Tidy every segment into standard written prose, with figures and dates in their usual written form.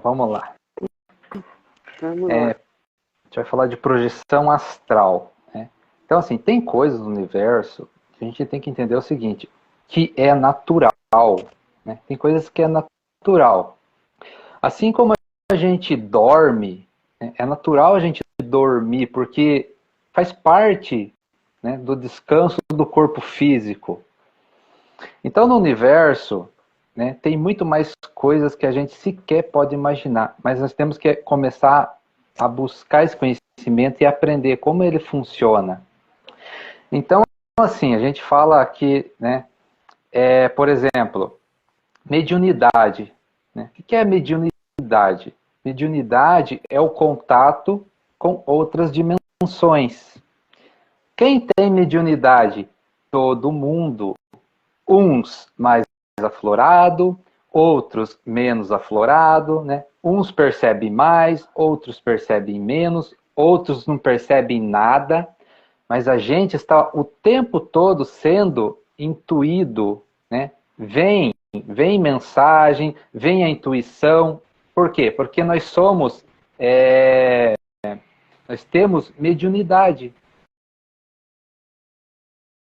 vamos lá. Vamos lá. A gente vai falar de projeção astral, né? Então, assim, tem coisas no universo que a gente tem que entender o seguinte, que é natural, né? Tem coisas que é natural. Assim como a gente dorme, né? É natural a gente dormir, porque faz parte, né, do descanso do corpo físico. Então, no universo, né, tem muito mais coisas que a gente sequer pode imaginar, mas nós temos que começar a buscar esse conhecimento e aprender como ele funciona. Então, assim, a gente fala aqui, né, por exemplo, mediunidade. Né? O que é mediunidade? Mediunidade é o contato com outras dimensões. Quem tem mediunidade? Todo mundo. Uns mais aflorado, outros menos aflorado, né? Uns percebem mais, outros percebem menos, outros não percebem nada, mas a gente está o tempo todo sendo intuído, né? Vem mensagem, vem a intuição. Por quê? Porque nós temos mediunidade.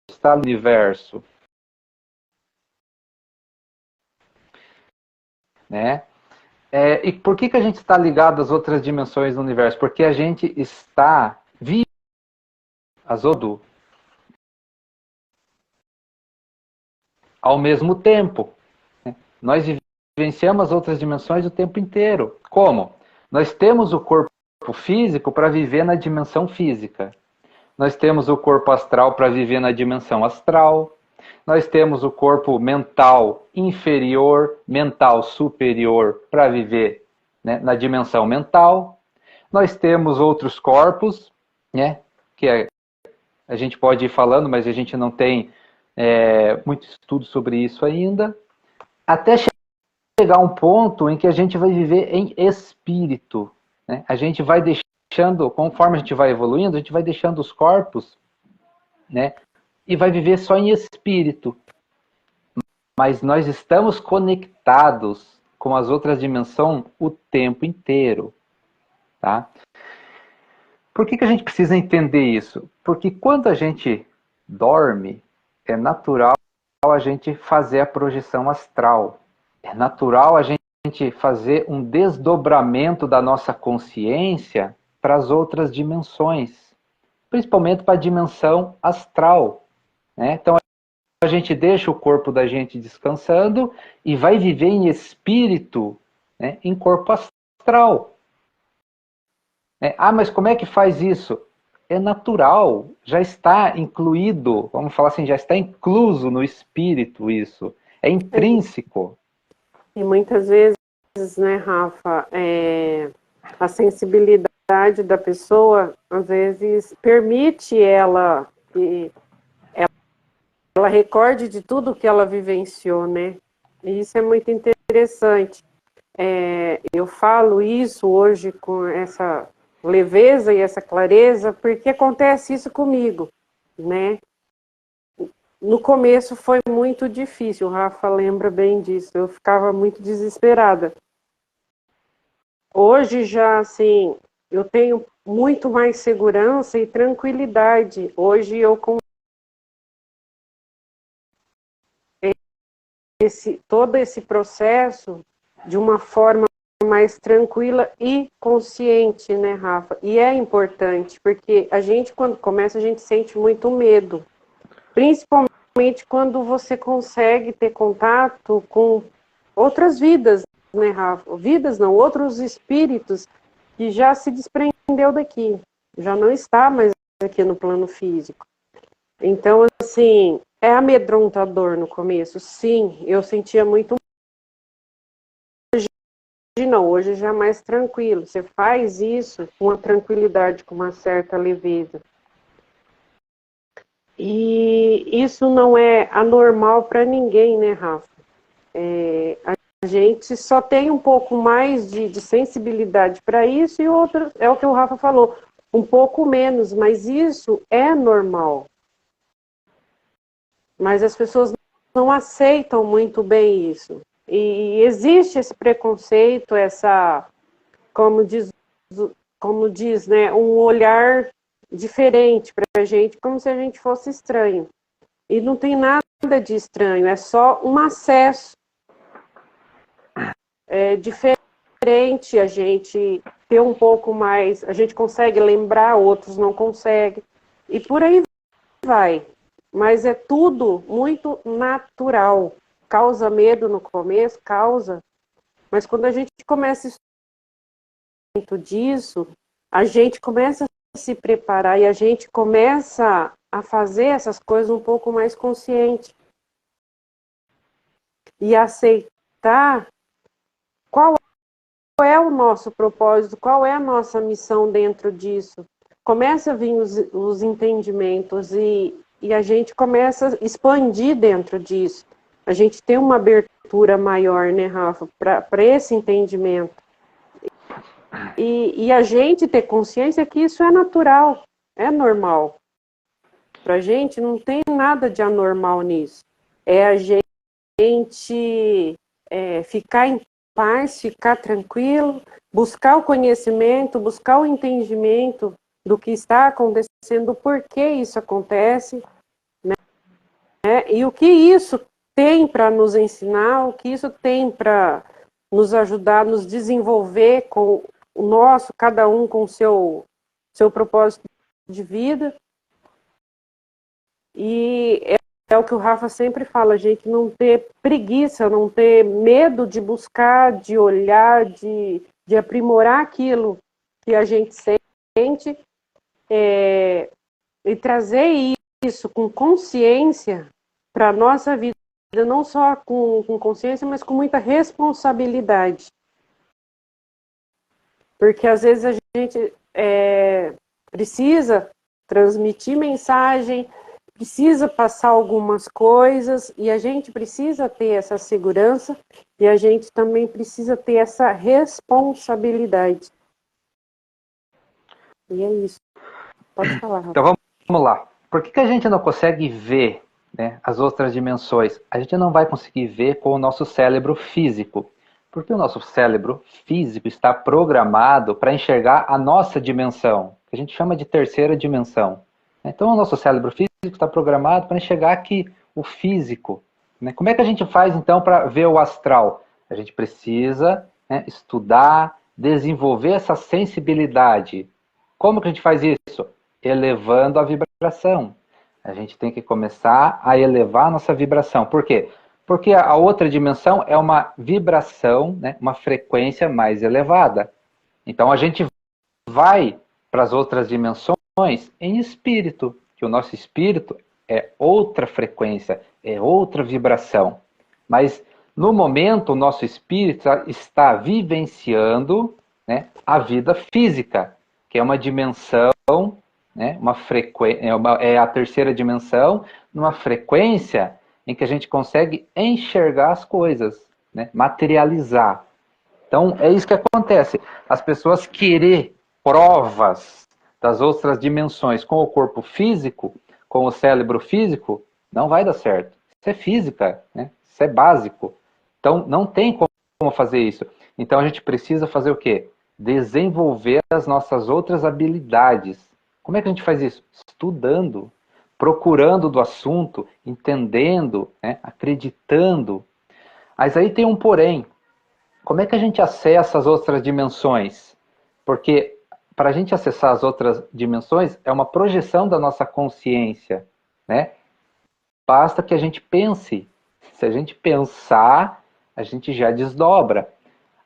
Está no universo, né? E por que a gente está ligado às outras dimensões do universo? Porque a gente está vivo ao mesmo tempo. Nós vivenciamos as outras dimensões o tempo inteiro. Como? Nós temos o corpo físico para viver na dimensão física. Nós temos o corpo astral para viver na dimensão astral. Nós temos o corpo mental inferior, mental superior para viver, né, na dimensão mental. Nós temos outros corpos, né, que a gente pode ir falando, mas a gente não tem muito estudo sobre isso ainda. Até chegar a um ponto em que a gente vai viver em espírito. Né? A gente vai deixando, conforme a gente vai evoluindo, a gente vai deixando os corpos, né, e vai viver só em espírito. Mas nós estamos conectados com as outras dimensões o tempo inteiro. Tá? Por que a gente precisa entender isso? Porque quando a gente dorme, é natural a gente fazer a projeção astral. É natural a gente fazer um desdobramento da nossa consciência para as outras dimensões, principalmente para a dimensão astral. Né? Então a gente deixa o corpo da gente descansando e vai viver em espírito, né, em corpo astral. Mas como é que faz isso? É natural, já está incluído, vamos falar assim, já está incluso no espírito isso. É intrínseco. E muitas vezes, né, Rafa, a sensibilidade da pessoa, às vezes, permite ela que ela recorde de tudo que ela vivenciou, né? E isso é muito interessante. Eu falo isso hoje com essa leveza e essa clareza, porque acontece isso comigo, né? No começo foi muito difícil, o Rafa lembra bem disso, eu ficava muito desesperada. Hoje já, assim, eu tenho muito mais segurança e tranquilidade. Hoje eu todo esse processo de uma forma mais tranquila e consciente, né, Rafa? E é importante, porque a gente, quando começa, a gente sente muito medo. Principalmente quando você consegue ter contato com outras vidas, né, Rafa? Vidas não, outros espíritos que já se desprendeu daqui, já não está mais aqui no plano físico. Então, assim, é amedrontador no começo, sim, eu sentia muito. Hoje não, hoje já é mais tranquilo. Você faz isso com uma tranquilidade, com uma certa leveza. E isso não é anormal para ninguém, né, Rafa? A gente só tem um pouco mais de sensibilidade para isso e outro, é o que o Rafa falou, um pouco menos, mas isso é normal. Mas as pessoas não aceitam muito bem isso. E existe esse preconceito, essa, como diz, né, um olhar diferente para a gente, como se a gente fosse estranho. E não tem nada de estranho, é só um acesso diferente, a gente ter um pouco mais, a gente consegue lembrar, outros não conseguem, e por aí vai. Mas é tudo muito natural. Causa medo no começo, causa, mas quando a gente começa a estudar muito disso, a gente começa a se preparar e a gente começa a fazer essas coisas um pouco mais consciente. E aceitar qual é o nosso propósito, qual é a nossa missão dentro disso. Começa a vir os entendimentos e a gente começa a expandir dentro disso. A gente tem uma abertura maior, né, Rafa, para esse entendimento. E a gente ter consciência que isso é natural, é normal. Para a gente não tem nada de anormal nisso. É a gente ficar em paz, ficar tranquilo, buscar o conhecimento, buscar o entendimento do que está acontecendo, do porquê isso acontece, né? E o que isso tem para nos ensinar, o que isso tem para nos ajudar a nos desenvolver com o nosso, cada um com o seu propósito de vida. E é o que o Rafa sempre fala, a gente não ter preguiça, não ter medo de buscar, de olhar, de aprimorar aquilo que a gente sente e trazer isso com consciência para a nossa vida, não só com consciência, mas com muita responsabilidade. Porque às vezes a gente precisa transmitir mensagem, precisa passar algumas coisas e a gente precisa ter essa segurança e a gente também precisa ter essa responsabilidade. E é isso. Pode falar, Rafa. Então vamos lá. Por que a gente não consegue ver, né, as outras dimensões? A gente não vai conseguir ver com o nosso cérebro físico. Porque o nosso cérebro físico está programado para enxergar a nossa dimensão, que a gente chama de terceira dimensão. Então o nosso cérebro físico está programado para enxergar aqui o físico. Né? Como é que a gente faz então para ver o astral? A gente precisa, né, estudar, desenvolver essa sensibilidade. Como que a gente faz isso? Elevando a vibração. A gente tem que começar a elevar a nossa vibração. Por quê? Porque a outra dimensão é uma vibração, né, uma frequência mais elevada. Então a gente vai para as outras dimensões em espírito, que o nosso espírito é outra frequência, é outra vibração. Mas no momento o nosso espírito está vivenciando, né, a vida física, que é uma dimensão, né, uma frequência, é a terceira dimensão, numa frequência em que a gente consegue enxergar as coisas, né, materializar. Então é isso que acontece. As pessoas querem provas das outras dimensões com o corpo físico, com o cérebro físico, não vai dar certo. Isso é física, né? Isso é básico. Então não tem como fazer isso. Então a gente precisa fazer o quê? Desenvolver as nossas outras habilidades. Como é que a gente faz isso? Estudando, procurando do assunto, entendendo, né? Acreditando. Mas aí tem um porém. Como é que a gente acessa as outras dimensões? Porque para a gente acessar as outras dimensões é uma projeção da nossa consciência, né? Basta que a gente pense. Se a gente pensar, a gente já desdobra.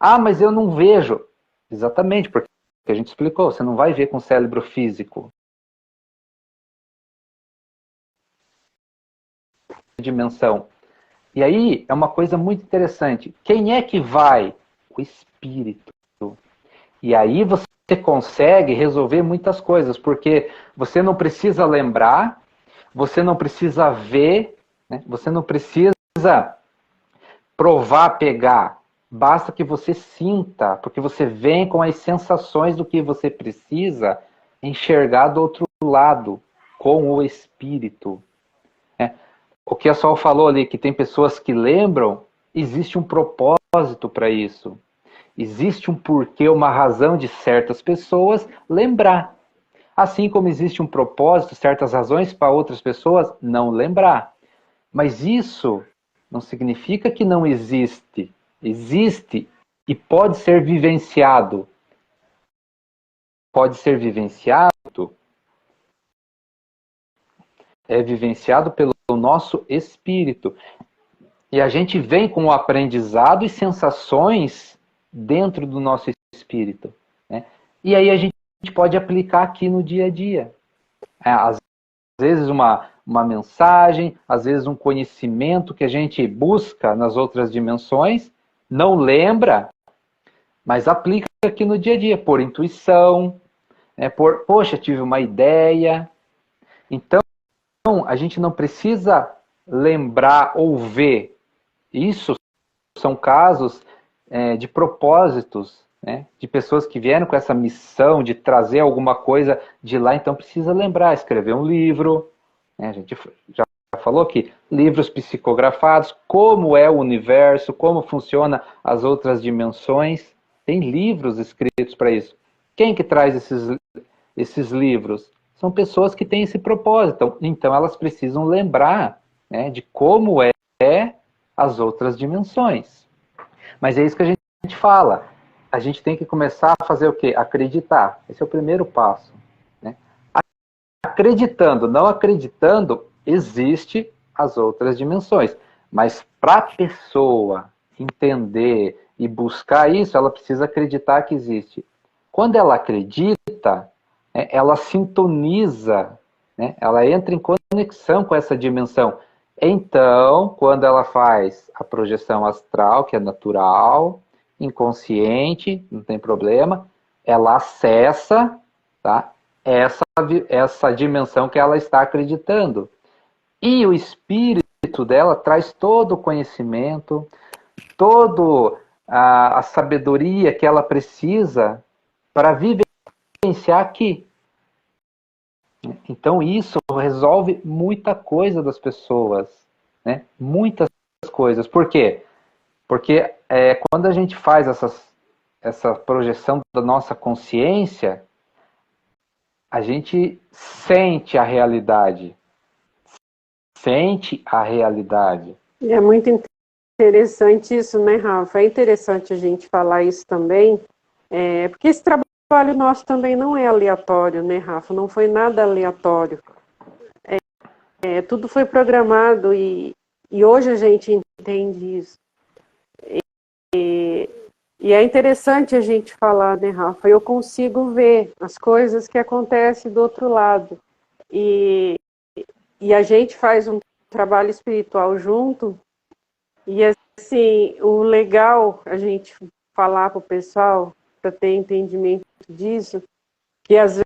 Ah, mas eu não vejo. Exatamente, porque a gente explicou, você não vai ver com o cérebro físico. Dimensão. E aí é uma coisa muito interessante. Quem é que vai? O espírito. E aí você consegue resolver muitas coisas, porque você não precisa lembrar, você não precisa ver, né? Você não precisa provar, pegar. Basta que você sinta, porque você vem com as sensações do que você precisa enxergar do outro lado, com o espírito. O que a Sol falou ali, que tem pessoas que lembram, existe um propósito para isso. Existe um porquê, uma razão de certas pessoas lembrar. Assim como existe um propósito, certas razões para outras pessoas não lembrar. Mas isso não significa que não existe. Existe e pode ser vivenciado. Pode ser vivenciado, é vivenciado pelo nosso espírito. E a gente vem com o aprendizado e sensações dentro do nosso espírito, né? E aí a gente pode aplicar aqui no dia a dia. Às vezes uma mensagem, às vezes um conhecimento que a gente busca nas outras dimensões, não lembra, mas aplica aqui no dia a dia, por intuição, né? Poxa, tive uma ideia. Então, a gente não precisa lembrar ou ver. Isso são casos de propósitos, né? De pessoas que vieram com essa missão de trazer alguma coisa de lá, então precisa lembrar, escrever um livro, né? A gente já falou aqui, livros psicografados, como é o universo, como funciona as outras dimensões, tem livros escritos para isso. Quem que traz esses livros? São pessoas que têm esse propósito, então elas precisam lembrar, né, de como é as outras dimensões. Mas é isso que a gente fala. A gente tem que começar a fazer o quê? Acreditar. Esse é o primeiro passo, né? Acreditando, não acreditando, existe as outras dimensões. Mas para a pessoa entender e buscar isso, ela precisa acreditar que existe. Quando ela acredita, ela sintoniza, né? Ela entra em conexão com essa dimensão. Então, quando ela faz a projeção astral, que é natural, inconsciente, não tem problema, ela acessa, tá, essa dimensão que ela está acreditando. E o espírito dela traz todo o conhecimento, toda a sabedoria que ela precisa para vivenciar aqui. Então isso resolve muita coisa das pessoas, né? Muitas coisas. Por quê? Porque quando a gente faz essa projeção da nossa consciência, a gente sente a realidade. Sente a realidade. É muito interessante isso, né, Rafa? É interessante a gente falar isso também, porque esse trabalho nosso também não é aleatório, né, Rafa? Não foi nada aleatório. Tudo foi programado e hoje a gente entende isso. E é interessante a gente falar, né, Rafa? Eu consigo ver as coisas que acontecem do outro lado. E a gente faz um trabalho espiritual junto. E, assim, o legal a gente falar para o pessoal, para ter entendimento disso, que às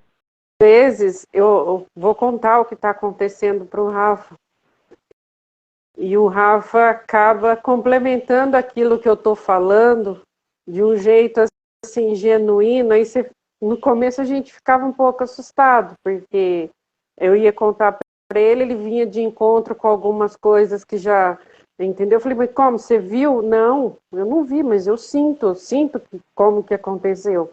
vezes eu vou contar o que está acontecendo para o Rafa. E o Rafa acaba complementando aquilo que eu estou falando de um jeito assim genuíno. Aí no começo a gente ficava um pouco assustado, porque eu ia contar para ele, ele vinha de encontro com algumas coisas que já, entendeu? Eu falei, mas como, você viu? Não, eu não vi, mas eu sinto como que aconteceu.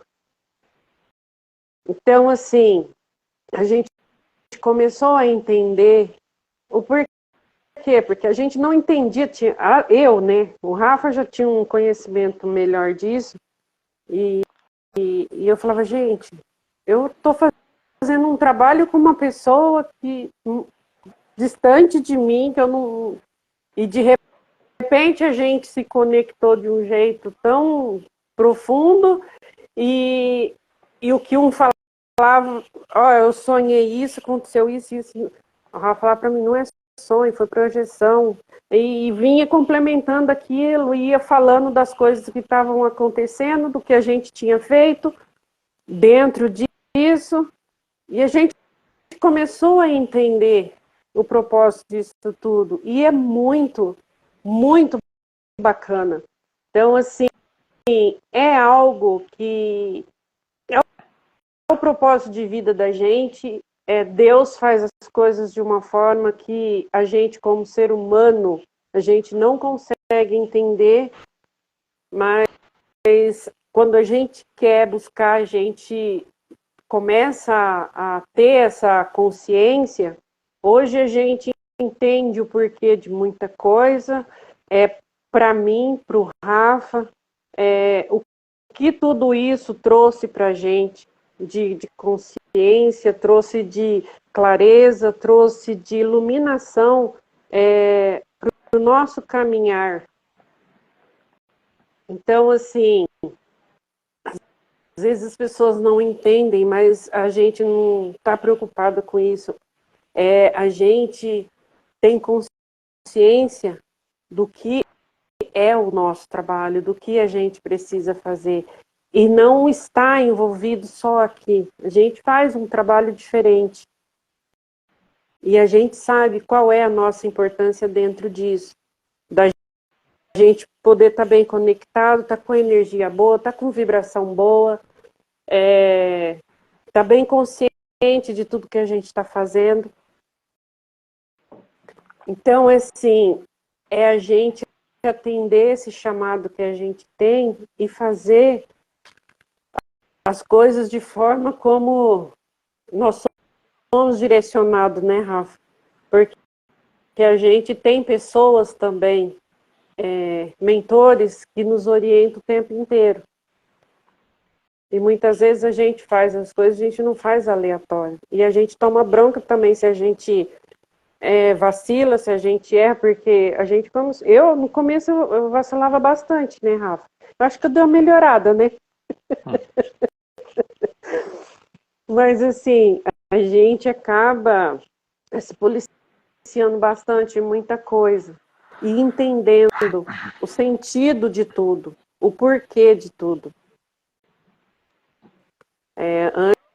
Então, assim, a gente começou a entender o porquê. Por quê? Porque a gente não entendia, eu, né? O Rafa já tinha um conhecimento melhor disso, e eu falava, gente, eu estou fazendo um trabalho com uma pessoa que distante de mim, que eu não. E de repente a gente se conectou de um jeito tão profundo, e o que um falava, eu sonhei isso, aconteceu isso. O Rafa falava para mim, não é sonho, foi projeção, e vinha complementando aquilo, ia falando das coisas que estavam acontecendo, do que a gente tinha feito dentro disso, e a gente começou a entender o propósito disso tudo, e é muito, muito bacana. Então, assim, é algo que é o propósito de vida da gente. Deus faz as coisas de uma forma que a gente, como ser humano, a gente não consegue entender, mas quando a gente quer buscar, a gente começa a ter essa consciência. Hoje a gente entende o porquê de muita coisa. Para mim, para o Rafa, o que tudo isso trouxe para a gente de consciência, trouxe de clareza, trouxe de iluminação para o nosso caminhar. Então, assim, às vezes as pessoas não entendem, mas a gente não está preocupada com isso. A gente tem consciência do que é o nosso trabalho, do que a gente precisa fazer. E não está envolvido só aqui. A gente faz um trabalho diferente. E a gente sabe qual é a nossa importância dentro disso. Da gente poder estar bem conectado, estar com energia boa, estar com vibração boa, estar bem consciente de tudo que a gente está fazendo. Então, assim, a gente atender esse chamado que a gente tem e fazer as coisas de forma como nós somos direcionados, né, Rafa? Porque a gente tem pessoas também, mentores, que nos orientam o tempo inteiro. E muitas vezes a gente faz as coisas, a gente não faz aleatório. E a gente toma bronca também se a gente vacila, se a gente erra, porque a gente, eu no começo eu vacilava bastante, né, Rafa? Eu acho que eu dei uma melhorada, né? Mas assim, a gente acaba se policiando bastante em muita coisa e entendendo o sentido de tudo, o porquê de tudo.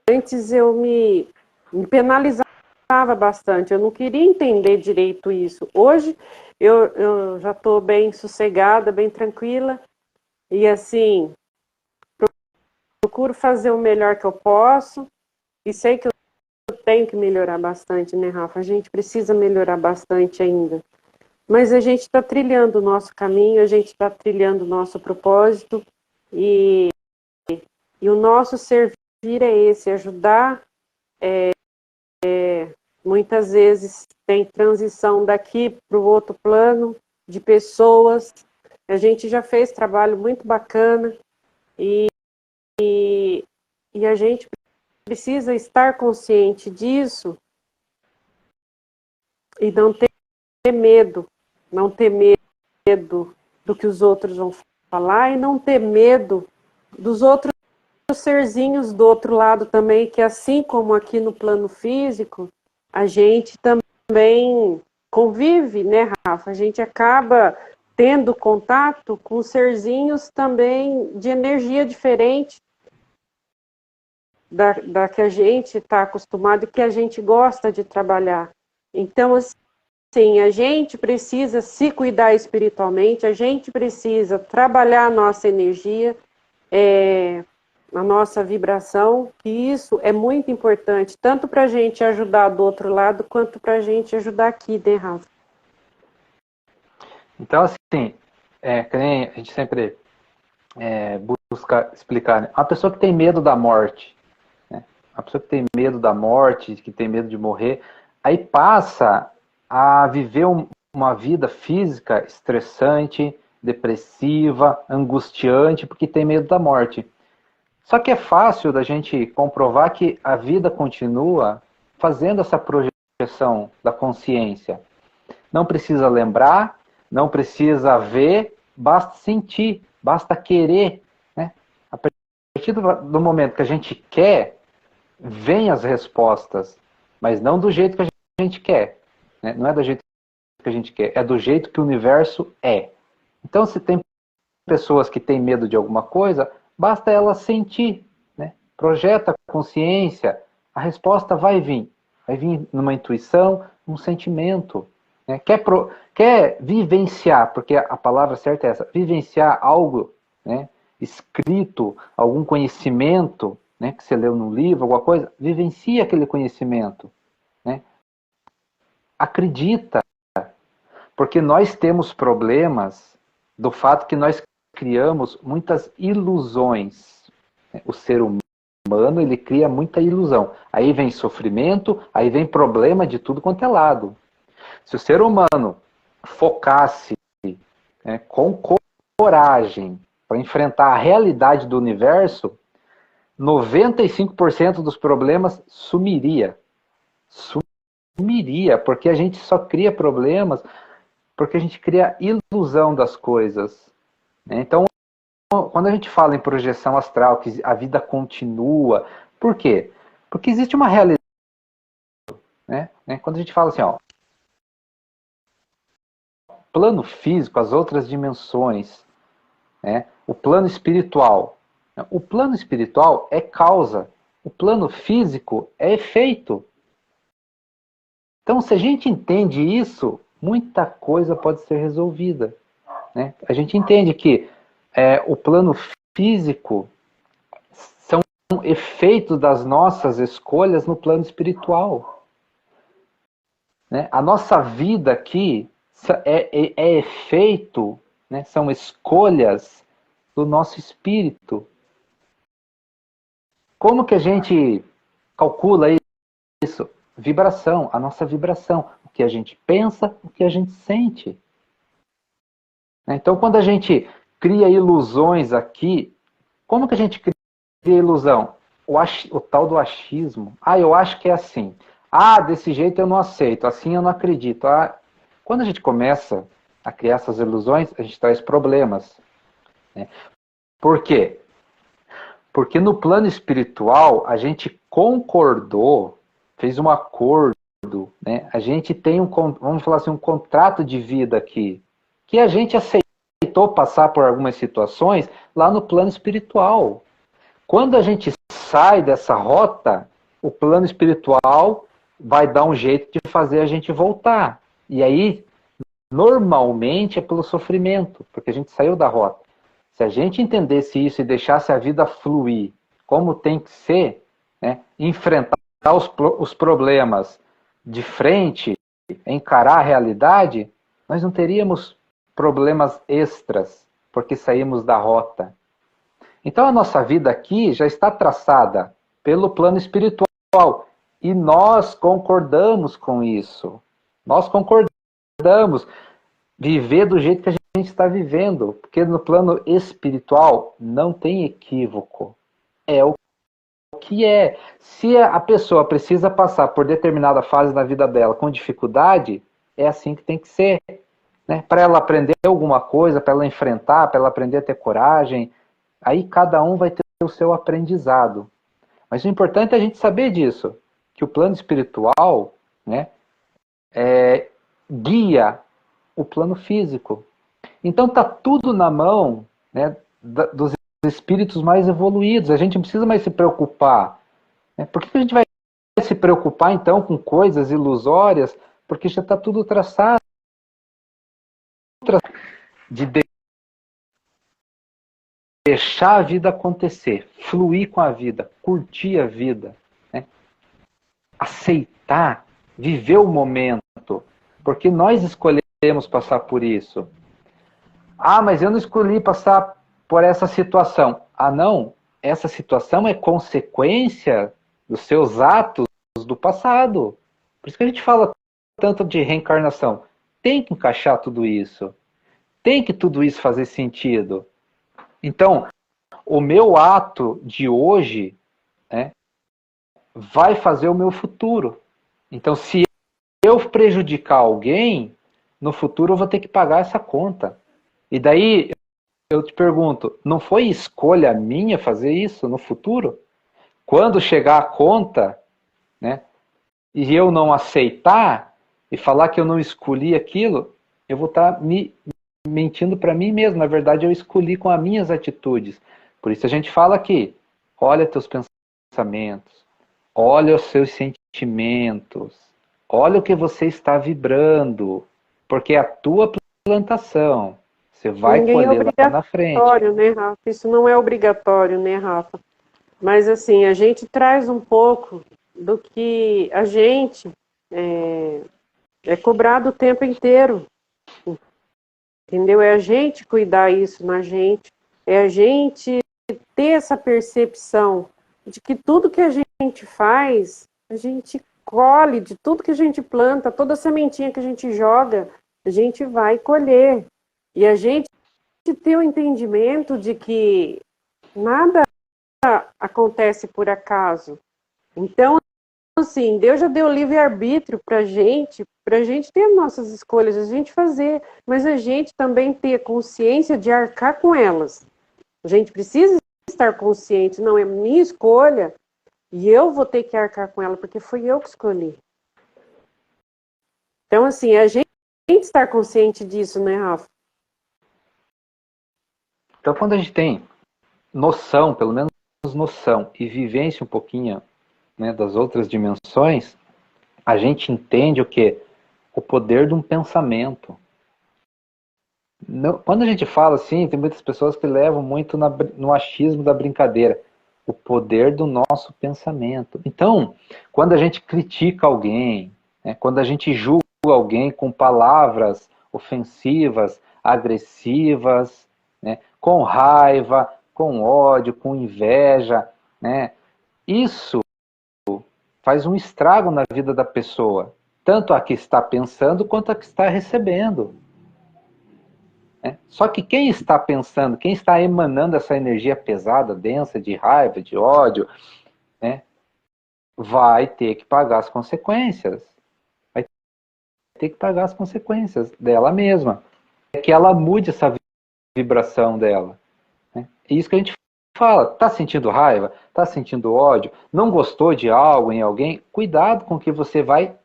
Antes eu me penalizava bastante, eu não queria entender direito isso. Hoje eu já estou bem sossegada, bem tranquila, e assim, procuro fazer o melhor que eu posso, e sei que eu tenho que melhorar bastante, né, Rafa? A gente precisa melhorar bastante ainda. Mas a gente está trilhando o nosso caminho, a gente está trilhando o nosso propósito, e o nosso servir é esse, ajudar. Muitas vezes tem transição daqui para o outro plano, de pessoas. A gente já fez trabalho muito bacana e a gente precisa estar consciente disso e não ter medo, não ter medo do que os outros vão falar e não ter medo dos outros serzinhos do outro lado também, que assim como aqui no plano físico, a gente também convive, né, Rafa? A gente acaba tendo contato com serzinhos também de energia diferente da que a gente está acostumado e que a gente gosta de trabalhar. Então, assim, a gente precisa se cuidar espiritualmente, a gente precisa trabalhar a nossa energia, a nossa vibração, que isso é muito importante, tanto para a gente ajudar do outro lado, quanto para a gente ajudar aqui, né, Rafa? Então, assim, que nem a gente sempre busca explicar, né? Uma pessoa que tem medo da morte, né? Uma pessoa que tem medo da morte, que tem medo de morrer, aí passa a viver uma vida física estressante, depressiva, angustiante, porque tem medo da morte. Só que é fácil da gente comprovar que a vida continua fazendo essa projeção da consciência. Não precisa lembrar, não precisa ver, basta sentir, basta querer, né? A partir do momento que a gente quer, vem as respostas, mas não do jeito que a gente quer, né? Não é do jeito que a gente quer, é do jeito que o universo é. Então, se tem pessoas que têm medo de alguma coisa, basta ela sentir, né? Projeta a consciência, a resposta vai vir numa intuição, num sentimento, né? Quer vivenciar, porque a palavra certa é essa, vivenciar algo, né? Escrito, algum conhecimento, né? Que você leu num livro, alguma coisa, vivencia aquele conhecimento, né? Acredita, porque nós temos problemas do fato que nós criamos muitas ilusões. O ser humano, ele cria muita ilusão. Aí vem sofrimento, aí vem problema de tudo quanto é lado. Se o ser humano focasse, né, com coragem para enfrentar a realidade do universo, 95% dos problemas sumiria. Sumiria, porque a gente só cria problemas porque a gente cria ilusão das coisas. Né? Então, quando a gente fala em projeção astral, que a vida continua, por quê? Porque existe uma realidade. Né? Quando a gente fala assim, ó, plano físico, as outras dimensões, né? O plano espiritual. O plano espiritual é causa, o plano físico é efeito. Então, se a gente entende isso, muita coisa pode ser resolvida. Né? A gente entende que o plano físico são efeitos das nossas escolhas no plano espiritual. Né? A nossa vida aqui é efeito, né? São escolhas do nosso espírito. Como que a gente calcula isso? Vibração, a nossa vibração. O que a gente pensa, o que a gente sente. Então, quando a gente cria ilusões aqui, como que a gente cria ilusão? O tal do achismo. Ah, eu acho que é assim. Ah, desse jeito eu não aceito. Assim eu não acredito. Ah, quando a gente começa a criar essas ilusões, a gente traz problemas. Né? Por quê? Porque no plano espiritual, a gente concordou, fez um acordo, né? A gente tem vamos falar assim, um contrato de vida aqui, que a gente aceitou passar por algumas situações lá no plano espiritual. Quando a gente sai dessa rota, o plano espiritual vai dar um jeito de fazer a gente voltar. E aí, normalmente é pelo sofrimento, porque a gente saiu da rota. Se a gente entendesse isso e deixasse a vida fluir como tem que ser, né, enfrentar os problemas de frente, encarar a realidade, nós não teríamos problemas extras, porque saímos da rota. Então a nossa vida aqui já está traçada pelo plano espiritual e nós concordamos com isso. Nós concordamos viver do jeito que a gente está vivendo, porque no plano espiritual não tem equívoco. É o que é. Se a pessoa precisa passar por determinada fase da vida dela com dificuldade, é assim que tem que ser. Né? Para ela aprender alguma coisa, para ela enfrentar, para ela aprender a ter coragem, aí cada um vai ter o seu aprendizado. Mas o importante é a gente saber disso, que o plano espiritual, né, guia o plano físico. Então tá tudo na mão, né, dos espíritos mais evoluídos. A gente não precisa mais se preocupar. Né? Por que a gente vai se preocupar então com coisas ilusórias? Porque já está tudo traçado. De deixar a vida acontecer, fluir com a vida, curtir a vida, né? Aceitar, viver o momento, porque nós escolhemos passar por isso. Ah, mas eu não escolhi passar por essa situação. Ah, não, essa situação é consequência dos seus atos do passado. Por isso que a gente fala tanto de reencarnação. Tem que encaixar tudo isso. Tem que tudo isso fazer sentido. Então, o meu ato de hoje, né, vai fazer o meu futuro. Então, se eu prejudicar alguém, no futuro eu vou ter que pagar essa conta. E daí eu te pergunto, não foi escolha minha fazer isso no futuro? Quando chegar a conta, né, e eu não aceitar e falar que eu não escolhi aquilo, eu vou estar me mentindo para mim mesmo. Na verdade, eu escolhi com as minhas atitudes. Por isso a gente fala aqui, olha teus pensamentos, olha os seus sentimentos, olha o que você está vibrando, porque é a tua plantação. Você vai colher lá na frente. Né, Rafa? Isso não é obrigatório, né, Rafa? Mas assim, a gente traz um pouco do que a gente é cobrado o tempo inteiro. entendeu? É a gente cuidar isso na gente, é a gente ter essa percepção de que tudo que a gente faz, a gente colhe, de tudo que a gente planta, toda sementinha que a gente joga, a gente vai colher. E a gente ter o entendimento de que nada acontece por acaso. Então, assim, Deus já deu livre-arbítrio para a gente ter nossas escolhas, a gente fazer, mas a gente também ter consciência de arcar com elas. A gente precisa estar consciente, não é minha escolha e eu vou ter que arcar com ela porque foi eu que escolhi. Então, assim, a gente estar consciente disso, né, Rafa? Então, quando a gente tem noção, pelo menos noção, e vivência um pouquinho, né, das outras dimensões, a gente entende o quê? O poder de um pensamento. Quando a gente fala assim, tem muitas pessoas que levam muito no achismo da brincadeira. O poder do nosso pensamento. Então, quando a gente critica alguém, né, quando a gente julga alguém com palavras ofensivas, agressivas, né, com raiva, com ódio, com inveja, né, isso faz um estrago na vida da pessoa, tanto a que está pensando quanto a que está recebendo. Né? Só que quem está pensando, quem está emanando essa energia pesada, densa, de raiva, de ódio, né, vai ter que pagar as consequências. Vai ter que pagar as consequências dela mesma. É que ela mude essa vibração dela. Né? É isso que a gente fala. Está sentindo raiva? Está sentindo ódio? Não gostou de algo em alguém? Cuidado com o que você vai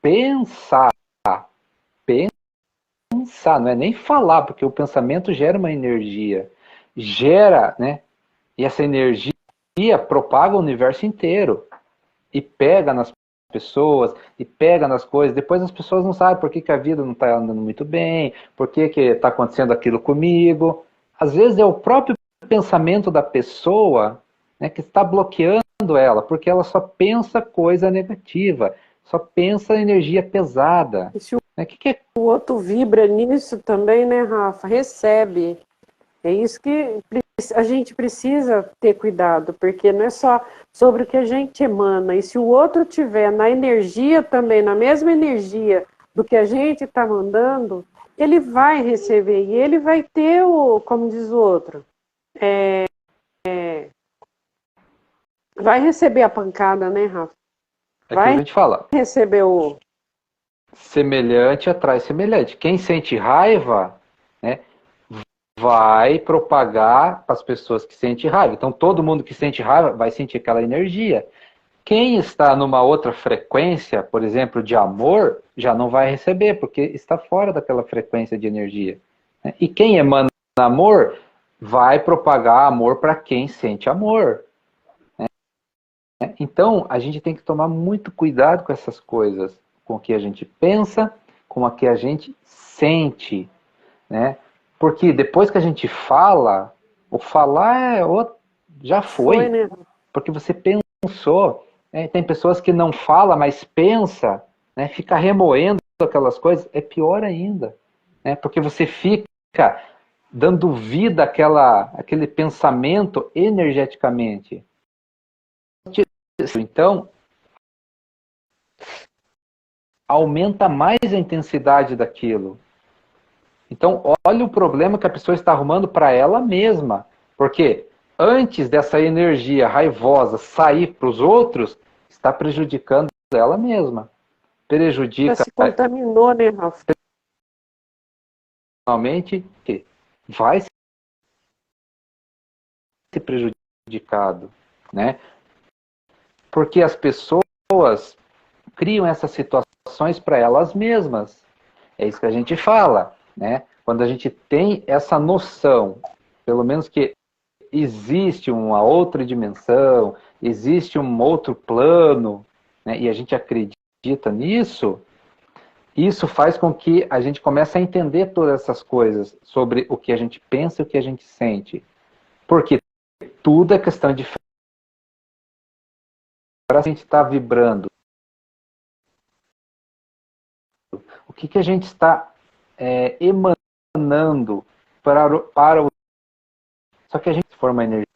pensar. Pensar, não é nem falar, porque o pensamento gera uma energia. Gera, né? E essa energia propaga o universo inteiro. E pega nas pessoas, e pega nas coisas. Depois as pessoas não sabem por que, que a vida não está andando muito bem, por que está acontecendo aquilo comigo. Às vezes é o próprio pensamento da pessoa, né, que está bloqueando ela, porque ela só pensa coisa negativa, só pensa energia pesada. E se o Né? Que é outro vibra nisso também, né, Rafa? Recebe. É isso que a gente precisa ter cuidado, porque não é só sobre o que a gente emana, e se o outro tiver na energia também, na mesma energia do que a gente está mandando, ele vai receber, e ele vai ter o, como diz o outro, vai receber a pancada, né, Rafa? aquilo que a Vai gente fala. receber o... Semelhante atrai semelhante. Quem sente raiva, né, vai propagar para as pessoas que sentem raiva. Então, todo mundo que sente raiva vai sentir aquela energia. Quem está numa outra frequência, por exemplo, de amor, já não vai receber, porque está fora daquela frequência de energia. Né? E quem emana amor, vai propagar amor para quem sente amor. Né? Então, a gente tem que tomar muito cuidado com essas coisas, com o que a gente pensa, com o que a gente sente. Né? Porque depois que a gente fala, o falar já Foi, foi, né? porque você pensou. Né? Tem pessoas que não falam, mas pensa, né? Fica remoendo aquelas coisas, é pior ainda. Né? Porque você fica dando vida àquele pensamento energeticamente. Então, aumenta mais a intensidade daquilo. Então, olha o problema que a pessoa está arrumando para ela mesma. Porque antes dessa energia raivosa sair para os outros, está prejudicando ela mesma. Já Prejudica se contaminou, né, Rafa? realmente, vai ser prejudicado. Né? Porque as pessoas criam essas situações para elas mesmas. É isso que a gente fala. Né? Quando a gente tem essa noção, pelo menos que existe uma outra dimensão, existe um outro plano, né, e a gente acredita nisso, isso faz com que a gente comece a entender todas essas coisas sobre o que a gente pensa e o que a gente sente. Porque tudo é questão de fé. Para a gente estar vibrando, o que a gente está emanando emanando para o... Só que a gente, se for uma energia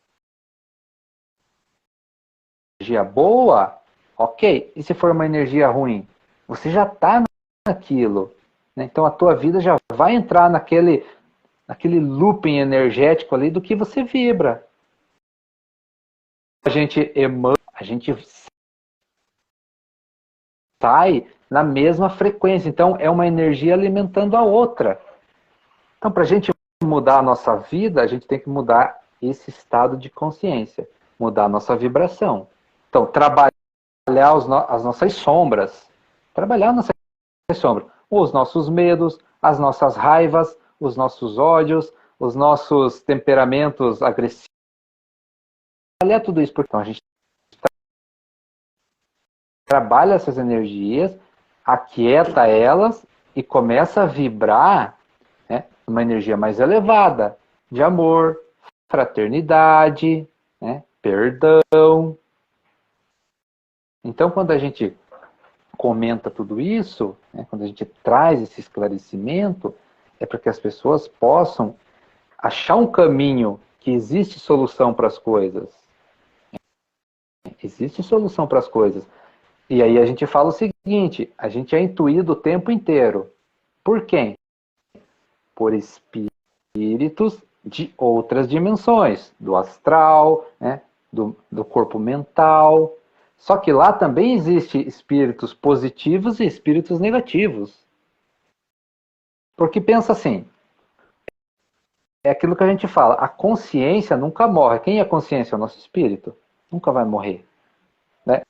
boa, ok. E se for uma energia ruim? Você já está naquilo. Né? Então a tua vida já vai entrar naquele looping energético ali do que você vibra. A gente emana, a gente sai na mesma frequência. Então é uma energia alimentando a outra. Então para a gente mudar a nossa vida, a gente tem que mudar esse estado de consciência, mudar a nossa vibração. Então, trabalhar as nossas sombras. Trabalhar as nossas sombras. Os nossos medos, as nossas raivas, os nossos ódios, os nossos temperamentos agressivos. Trabalhar tudo isso, porque então, a gente trabalha essas energias, aquieta elas e começa a vibrar, né, uma energia mais elevada, de amor, fraternidade, né, perdão. Então, quando a gente comenta tudo isso, né, quando a gente traz esse esclarecimento, é para que as pessoas possam achar um caminho que existe solução para as coisas. Existe solução para as coisas. E aí a gente fala o seguinte, a gente é intuído o tempo inteiro. Por quem? Por espíritos de outras dimensões, do astral, né, do corpo mental. Só que lá também existe espíritos positivos e espíritos negativos. Porque pensa assim, é aquilo que a gente fala, a consciência nunca morre. Quem é a consciência? É o nosso espírito. Nunca vai morrer. Né?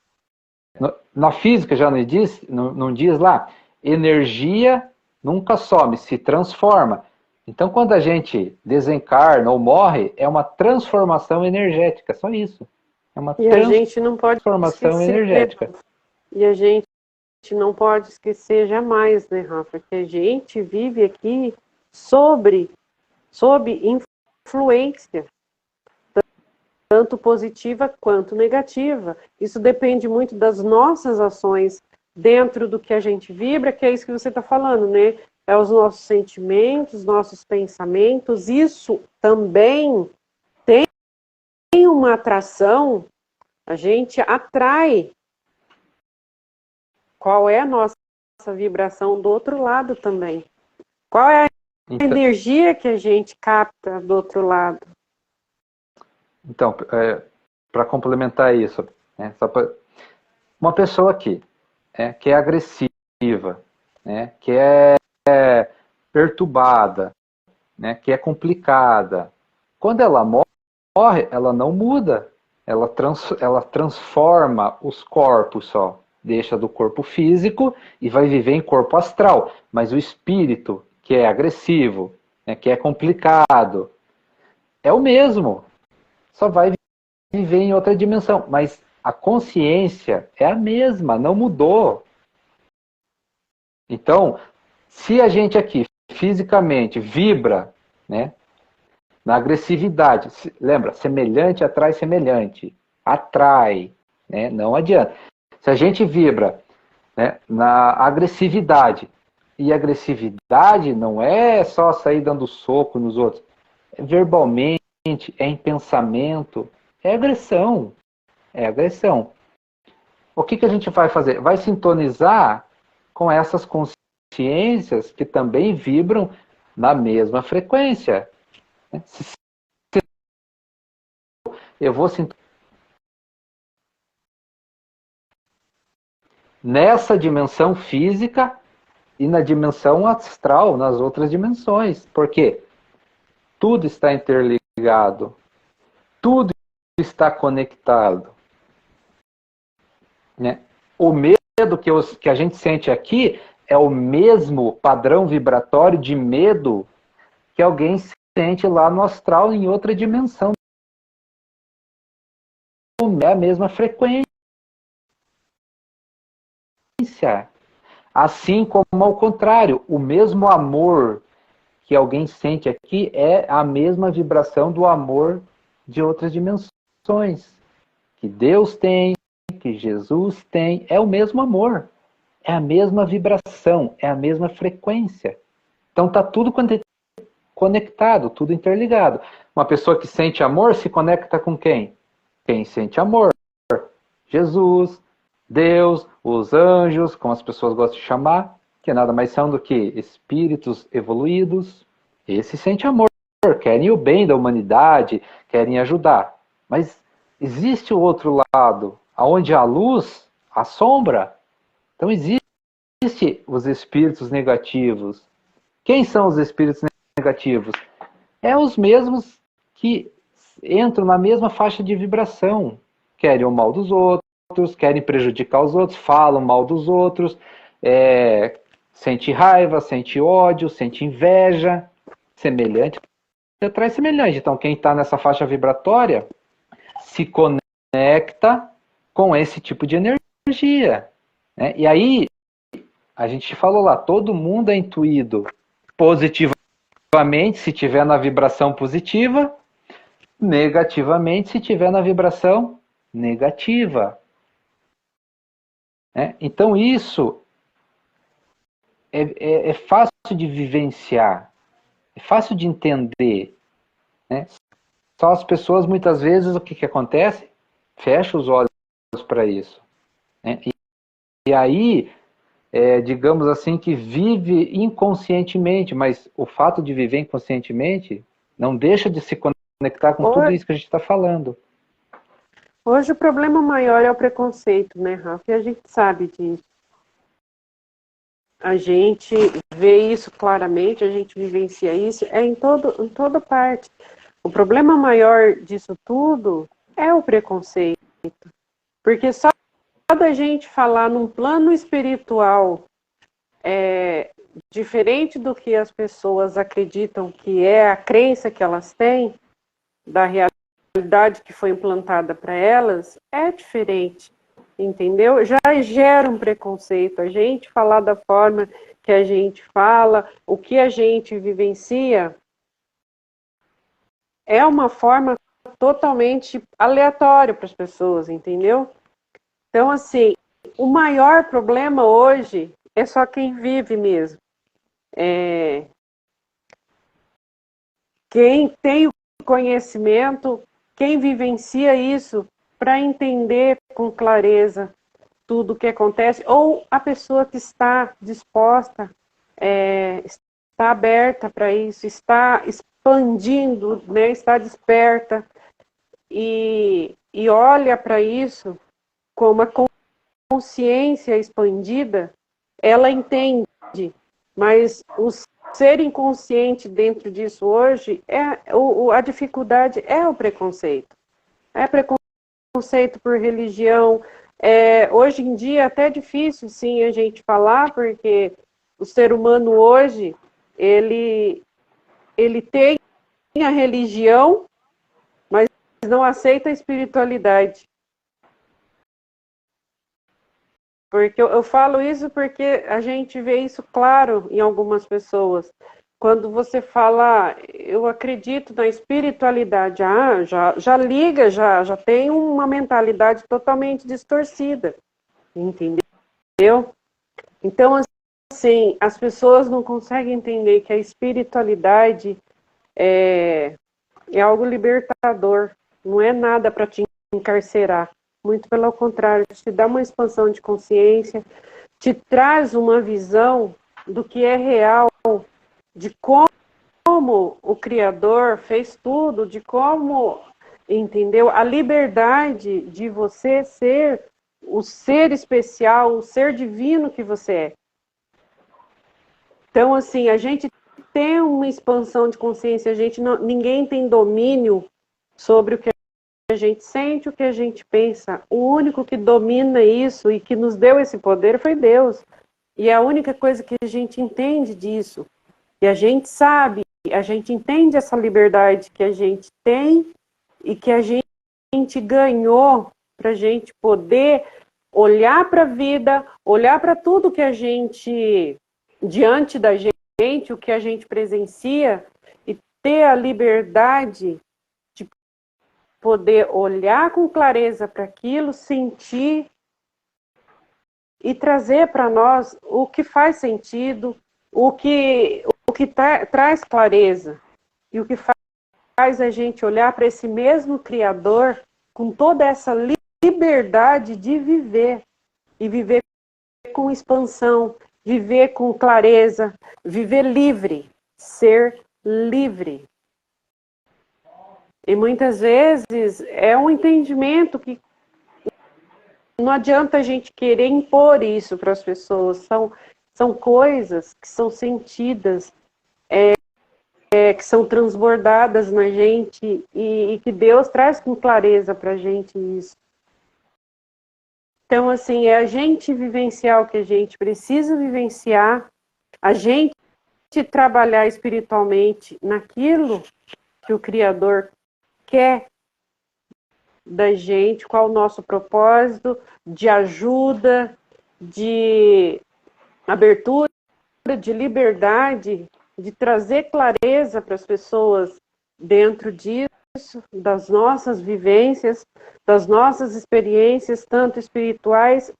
Na física já não diz lá, energia nunca some, se transforma. Então quando a gente desencarna ou morre, é uma transformação energética, só isso. É uma transformação energética. E a gente não pode esquecer jamais, né, Rafa, que a gente vive aqui sob influência, tanto positiva quanto negativa. Isso depende muito das nossas ações dentro do que a gente vibra, que é isso que você está falando, né? É os nossos sentimentos, nossos pensamentos. Isso também tem uma atração. A gente atrai qual é a nossa vibração do outro lado também. Qual é a energia que a gente capta do outro lado? Então, para complementar isso, né, uma pessoa aqui, que é agressiva, né, que é perturbada, né, que é complicada, quando ela morre, ela não muda. Ela transforma os corpos só. Deixa do corpo físico e vai viver em corpo astral. Mas o espírito, que é agressivo, né, que é complicado, é o mesmo. Só vai viver em outra dimensão. Mas a consciência é a mesma, não mudou. Então, se a gente aqui fisicamente vibra, né, na agressividade, lembra, semelhante atrai semelhante, atrai, né? Não adianta. Se a gente vibra, né, na agressividade, e agressividade não é só sair dando soco nos outros, é verbalmente, é em pensamento, é agressão, é agressão. O que a gente vai fazer? Vai sintonizar com essas consciências que também vibram na mesma frequência. Eu vou sentir nessa dimensão física e na dimensão astral, nas outras dimensões. Por quê? Tudo está interligado. Tudo está conectado. Né? O medo que a gente sente aqui é o mesmo padrão vibratório de medo que alguém sente lá no astral em outra dimensão. É a mesma frequência. Assim como ao contrário, o mesmo amor que alguém sente aqui é a mesma vibração do amor de outras dimensões. Que Deus tem, que Jesus tem, é o mesmo amor. É a mesma vibração, é a mesma frequência. Então está tudo conectado, tudo interligado. Uma pessoa que sente amor se conecta com quem? Quem sente amor? Jesus, Deus, os anjos, como as pessoas gostam de chamar, que nada mais são do que espíritos evoluídos. Esse sente amor, querem o bem da humanidade, querem ajudar. Mas existe o outro lado, onde há luz, há sombra. Então existe os espíritos negativos. Quem são os espíritos negativos? É os mesmos que entram na mesma faixa de vibração. Querem o mal dos outros, querem prejudicar os outros, falam mal dos outros, sente raiva, sente ódio, sente inveja. Semelhante atrai semelhante. Então, quem está nessa faixa vibratória se conecta com esse tipo de energia. Né? E aí, a gente falou lá, todo mundo é intuído positivamente se tiver na vibração positiva, negativamente se tiver na vibração negativa. Né? Então isso é fácil de vivenciar, é fácil de entender. Né? Só as pessoas, muitas vezes, o que acontece? Fecha os olhos para isso. Né? E aí, digamos assim, que vive inconscientemente, mas o fato de viver inconscientemente não deixa de se conectar com tudo isso que a gente está falando. Hoje o problema maior é o preconceito, né, Rafa? E a gente sabe disso. A gente vê isso claramente, a gente vivencia isso, em toda parte. O problema maior disso tudo é o preconceito. Porque só da gente falar num plano espiritual diferente do que as pessoas acreditam que é a crença que elas têm, da realidade que foi implantada para elas, é diferente, entendeu? Já gera um preconceito. A gente falar da forma que a gente fala, o que a gente vivencia, é uma forma totalmente aleatória para as pessoas, entendeu? Então, assim, o maior problema hoje é só quem vive mesmo. Quem tem o conhecimento, quem vivencia isso para entender com clareza tudo o que acontece, ou a pessoa que está disposta, está aberta para isso, está expandindo, né, está desperta e olha para isso com uma consciência expandida, ela entende, mas o ser inconsciente dentro disso hoje, a dificuldade é o preconceito. É preconceito por religião. Hoje em dia é até difícil, sim, a gente falar, porque o ser humano hoje, ele tem a religião, mas não aceita a espiritualidade. Porque eu falo isso porque a gente vê isso claro em algumas pessoas. Quando você fala, eu acredito na espiritualidade, já liga, já tem uma mentalidade totalmente distorcida, entendeu? Então, assim, as pessoas não conseguem entender que a espiritualidade é algo libertador, não é nada para te encarcerar. Muito pelo contrário, te dá uma expansão de consciência, te traz uma visão do que é real, de como o Criador fez tudo, de como, entendeu? A liberdade de você ser o ser especial, o ser divino que você é. Então, assim, a gente tem uma expansão de consciência, ninguém tem domínio sobre o que a gente sente, o que a gente pensa. O único que domina isso e que nos deu esse poder foi Deus. E é a única coisa que a gente entende disso. E a gente sabe, a gente entende essa liberdade que a gente tem e que a gente ganhou para a gente poder olhar para a vida, olhar para tudo que a gente, diante da gente, o que a gente presencia, e ter a liberdade poder olhar com clareza para aquilo, sentir e trazer para nós o que faz sentido, o que traz clareza, e o que faz a gente olhar para esse mesmo Criador com toda essa liberdade de viver, e viver com expansão, viver com clareza, viver livre, ser livre. E muitas vezes é um entendimento que não adianta a gente querer impor isso para as pessoas. São coisas que são sentidas, que são transbordadas na gente e que Deus traz com clareza para a gente isso. Então, assim, é a gente vivenciar o que a gente precisa vivenciar, a gente trabalhar espiritualmente naquilo que o Criador quer da gente, qual o nosso propósito de ajuda, de abertura, de liberdade, de trazer clareza para as pessoas dentro disso, das nossas vivências, das nossas experiências, tanto espirituais.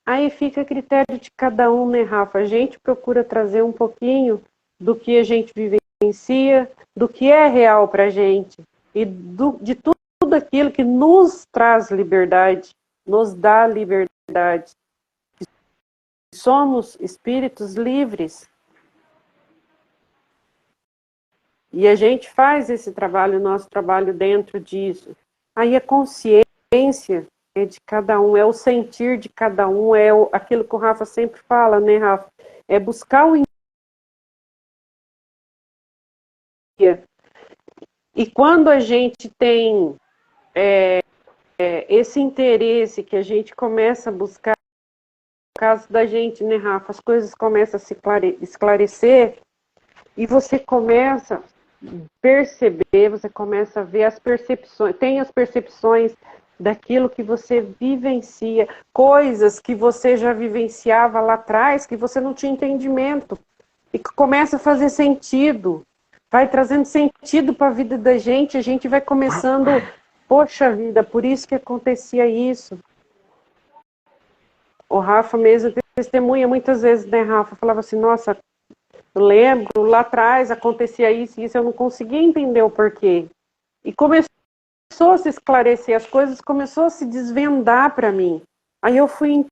Aí fica a critério de cada um, né, Rafa? A gente procura trazer um pouquinho do que a gente vivencia, do que é real para a gente, e de tudo aquilo que nos traz liberdade, nos dá liberdade. Somos espíritos livres. E a gente faz esse trabalho, nosso trabalho dentro disso. Aí a consciência é de cada um, é o sentir de cada um, aquilo que o Rafa sempre fala, né, Rafa? É buscar o E quando a gente tem esse interesse que a gente começa a buscar, no caso da gente, né, Rafa, as coisas começam a se esclarecer e você começa a perceber, você começa a ver as percepções, tem as percepções daquilo que você vivencia, coisas que você já vivenciava lá atrás, que você não tinha entendimento, e que começa a fazer sentido, vai trazendo sentido para a vida da gente, a gente vai começando, poxa vida, por isso que acontecia isso. O Rafa mesmo testemunha muitas vezes, né, Rafa? Falava assim, nossa, eu lembro, lá atrás acontecia isso e isso, eu não conseguia entender o porquê. E começou a se esclarecer as coisas, começou a se desvendar para mim. Aí eu fui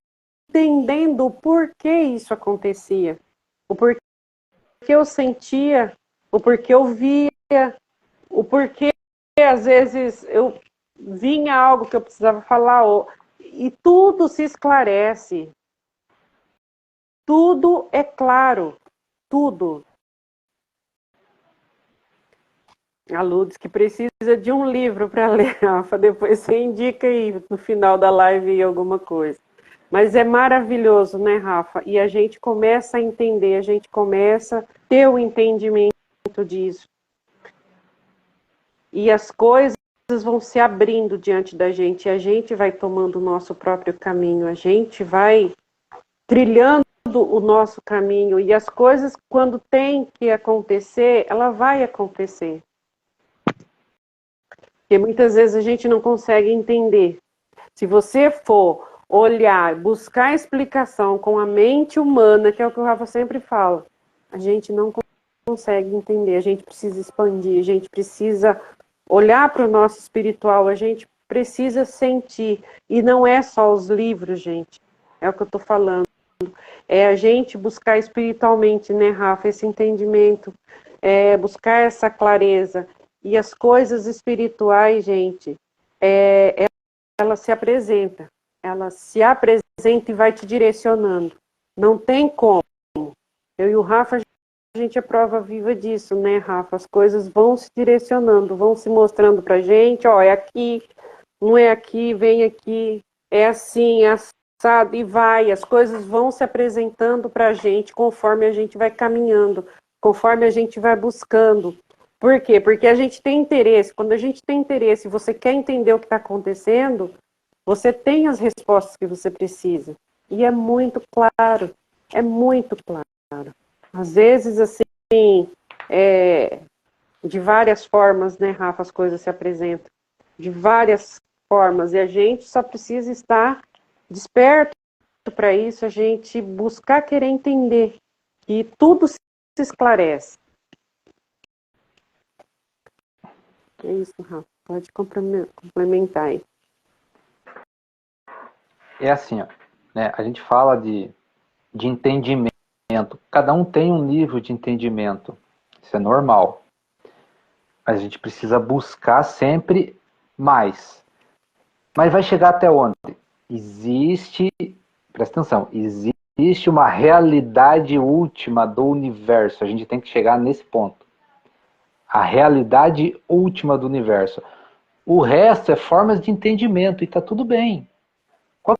entendendo o porquê isso acontecia, o porquê eu sentia, o porquê eu via, o porquê às vezes eu vinha algo que eu precisava falar, e tudo se esclarece. Tudo é claro, tudo. A Lourdes que precisa de um livro para ler, Rafa. Depois você indica aí no final da live alguma coisa. Mas é maravilhoso, né, Rafa? E a gente começa a entender, a gente começa a ter o entendimento disso. E as coisas vão se abrindo diante da gente, e a gente vai tomando o nosso próprio caminho, a gente vai trilhando o nosso caminho, e as coisas, quando tem que acontecer, ela vai acontecer. Porque muitas vezes a gente não consegue entender. Se você for olhar, buscar explicação com a mente humana, que é o que o Rafa sempre fala, a gente não consegue entender, a gente precisa expandir, a gente precisa olhar para o nosso espiritual, a gente precisa sentir. E não é só os livros, gente, é o que eu estou falando. É a gente buscar espiritualmente, né, Rafa, esse entendimento, buscar essa clareza. E as coisas espirituais, gente, ela se apresenta e vai te direcionando. Não tem como. Eu e o Rafa, a gente é prova viva disso, né, Rafa? As coisas vão se direcionando, vão se mostrando pra gente, ó, é aqui, não é aqui, vem aqui, é assim, é assado, e vai. As coisas vão se apresentando pra gente conforme a gente vai caminhando, conforme a gente vai buscando. Por quê? Porque a gente tem interesse. Quando a gente tem interesse e você quer entender o que está acontecendo, você tem as respostas que você precisa. E é muito claro. É muito claro. Às vezes, assim, de várias formas, né, Rafa, as coisas se apresentam. De várias formas. E a gente só precisa estar desperto para isso, a gente buscar querer entender. E tudo se esclarece. É isso, Rafa. Pode complementar aí. É assim, ó, né? A gente fala de entendimento. Cada um tem um nível de entendimento. Isso é normal. Mas a gente precisa buscar sempre mais. Mas vai chegar até onde? Existe, presta atenção, existe uma realidade última do universo. A gente tem que chegar nesse ponto. A realidade última do universo. O resto é formas de entendimento e está tudo bem. Qual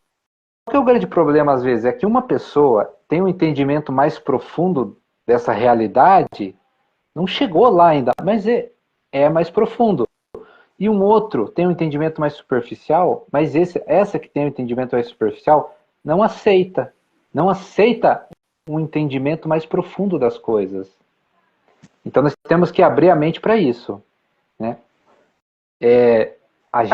que é o grande problema às vezes? É que uma pessoa tem um entendimento mais profundo dessa realidade, não chegou lá ainda, mas é mais profundo. E um outro tem um entendimento mais superficial, mas essa que tem um entendimento mais superficial não aceita. Não aceita um entendimento mais profundo das coisas. Então nós temos que abrir a mente para isso. Né? A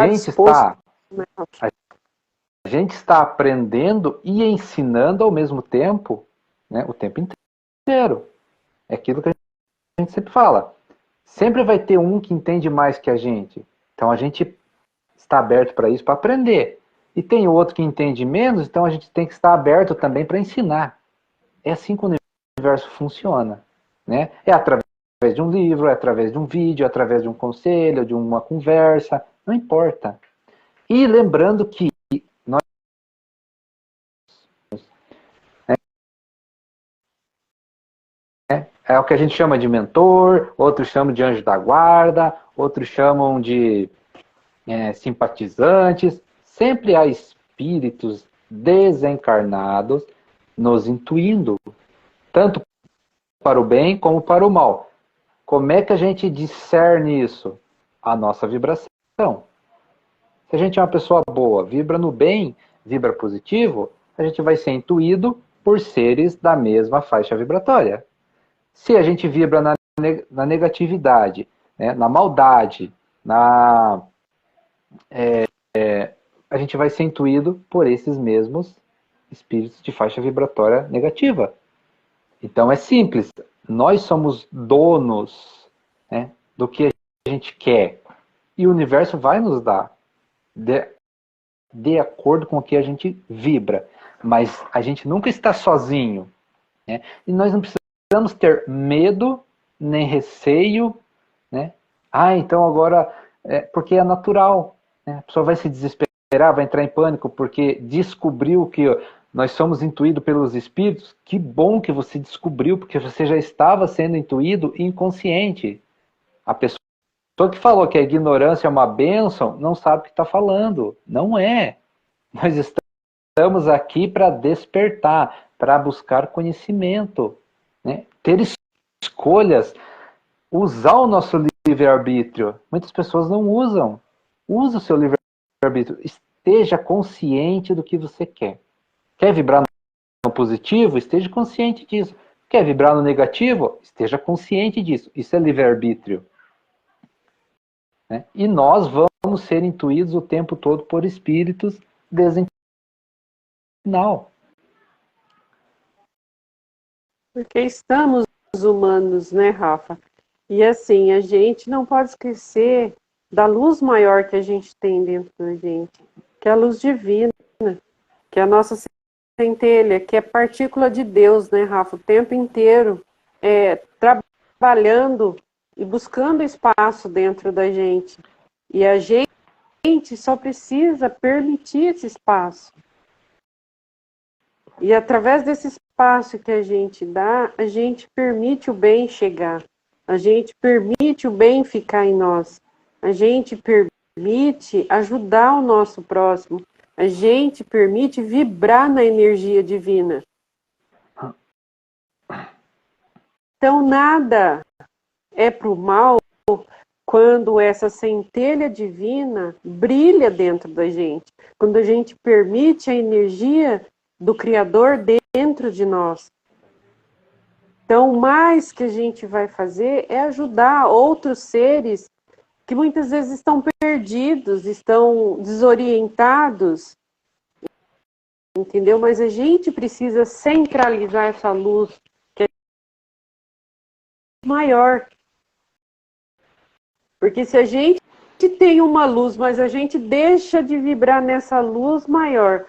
gente está aprendendo e ensinando ao mesmo tempo, né, o tempo inteiro. É aquilo que a gente sempre fala. Sempre vai ter um que entende mais que a gente. Então a gente está aberto para isso, para aprender. E tem outro que entende menos, então a gente tem que estar aberto também para ensinar. É assim que o universo funciona. Né? É através de um livro, é através de um vídeo, é através de um conselho, de uma conversa, não importa. E lembrando que nós é o que a gente chama de mentor, outros chamam de anjo da guarda, outros chamam de simpatizantes. Sempre há espíritos desencarnados nos intuindo, tanto para o bem como para o mal. Como é que a gente discerne isso? A nossa vibração. Se a gente é uma pessoa boa, vibra no bem, vibra positivo, a gente vai ser intuído por seres da mesma faixa vibratória. Se a gente vibra na negatividade, né, na maldade, a gente vai ser intuído por esses mesmos espíritos de faixa vibratória negativa. Então é simples, nós somos donos, né, do que a gente quer e o universo vai nos dar de acordo com o que a gente vibra. Mas a gente nunca está sozinho. Né? E nós não precisamos ter medo, nem receio. Né? Então agora, porque é natural. Né? A pessoa vai se desesperar, vai entrar em pânico, porque descobriu que nós somos intuídos pelos espíritos. Que bom que você descobriu, porque você já estava sendo intuído inconsciente. A pessoa que falou que a ignorância é uma bênção, não sabe o que está falando. Não é. Nós estamos aqui para despertar, para buscar conhecimento, né? Ter escolhas, usar o nosso livre-arbítrio. Muitas pessoas não usam. Use o seu livre-arbítrio. Esteja consciente do que você quer. Quer vibrar no positivo? Esteja consciente disso. Quer vibrar no negativo? Esteja consciente disso. Isso é livre-arbítrio. Né? E nós vamos ser intuídos o tempo todo por espíritos desencarnados. Porque estamos humanos, né, Rafa? E assim, a gente não pode esquecer da luz maior que a gente tem dentro da gente, que é a luz divina, que é a nossa centelha, que é partícula de Deus, né, Rafa? O tempo inteiro trabalhando e buscando espaço dentro da gente. E a gente só precisa permitir esse espaço. E através desse espaço que a gente dá, a gente permite o bem chegar. A gente permite o bem ficar em nós. A gente permite ajudar o nosso próximo. A gente permite vibrar na energia divina. Então, nada é para o mal quando essa centelha divina brilha dentro da gente. Quando a gente permite a energia do Criador dentro de nós. Então, o mais que a gente vai fazer é ajudar outros seres que muitas vezes estão perdidos, estão desorientados, entendeu? Mas a gente precisa centralizar essa luz que é maior. Porque se a gente tem uma luz, mas a gente deixa de vibrar nessa luz maior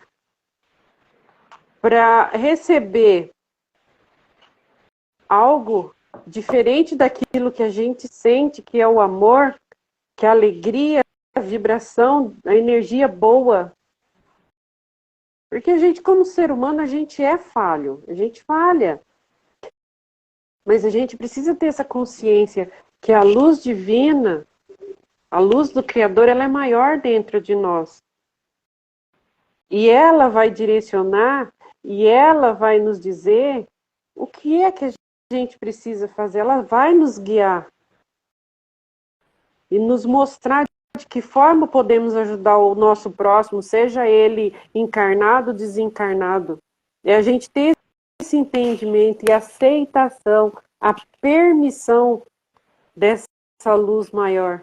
para receber algo diferente daquilo que a gente sente, que é o amor, que é a alegria, a vibração, a energia boa. Porque a gente, como ser humano, a gente é falho, a gente falha. Mas a gente precisa ter essa consciência que a luz divina, a luz do Criador, ela é maior dentro de nós. E ela vai direcionar, e ela vai nos dizer o que é que a gente precisa fazer. Ela vai nos guiar e nos mostrar de que forma podemos ajudar o nosso próximo, seja ele encarnado ou desencarnado. É a gente ter esse entendimento e aceitação, a permissão dessa luz maior.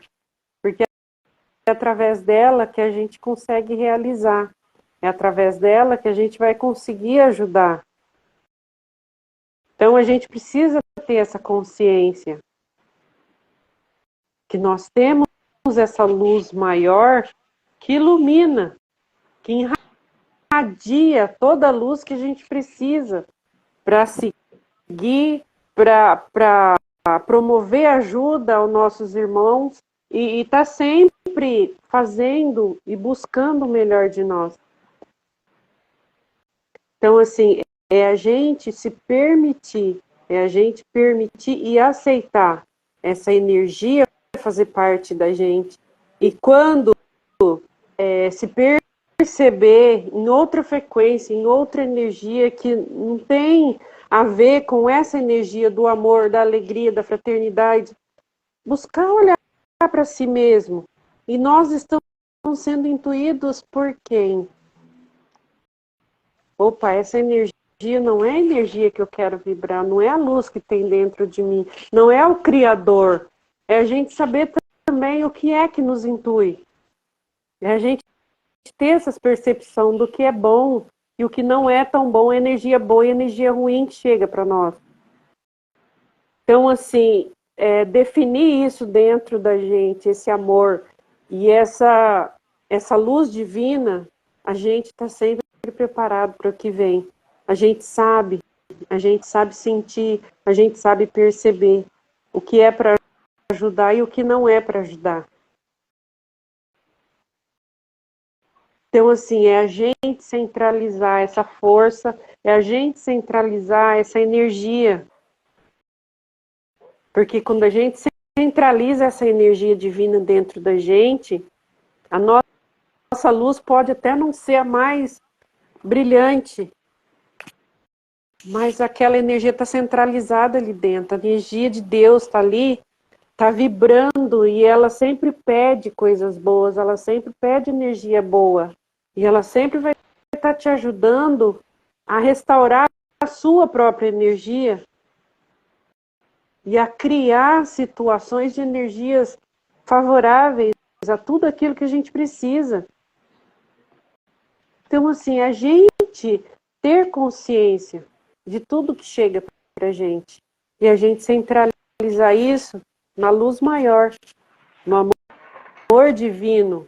Porque é através dela que a gente consegue realizar. É através dela que a gente vai conseguir ajudar. Então a gente precisa ter essa consciência que nós temos essa luz maior que ilumina, que irradia toda a luz que a gente precisa para seguir, para promover ajuda aos nossos irmãos e tá sempre fazendo e buscando o melhor de nós. Então, assim, é a gente se permitir, é a gente permitir e aceitar essa energia fazer parte da gente. E quando se perceber em outra frequência, em outra energia que não tem a ver com essa energia do amor, da alegria, da fraternidade, buscar olhar para si mesmo. E nós estamos sendo intuídos por quem? Opa, essa energia não é a energia que eu quero vibrar, não é a luz que tem dentro de mim, não é o Criador. É a gente saber também o que é que nos intui. É a gente ter essa percepção do que é bom e o que não é tão bom, a energia boa e a energia ruim que chega para nós. Então, assim, definir isso dentro da gente, esse amor e essa luz divina, a gente está sempre preparado para o que vem. A gente sabe sentir, a gente sabe perceber o que é para ajudar e o que não é para ajudar. Então, assim, é a gente centralizar essa força, é a gente centralizar essa energia. Porque quando a gente centraliza essa energia divina dentro da gente, a nossa luz pode até não ser a mais brilhante, mas aquela energia está centralizada ali dentro. A energia de Deus está ali, está vibrando e ela sempre pede coisas boas, ela sempre pede energia boa. E ela sempre vai estar te ajudando a restaurar a sua própria energia e a criar situações de energias favoráveis a tudo aquilo que a gente precisa. Então, assim, a gente ter consciência de tudo que chega para a gente e a gente centralizar isso na luz maior, no amor divino,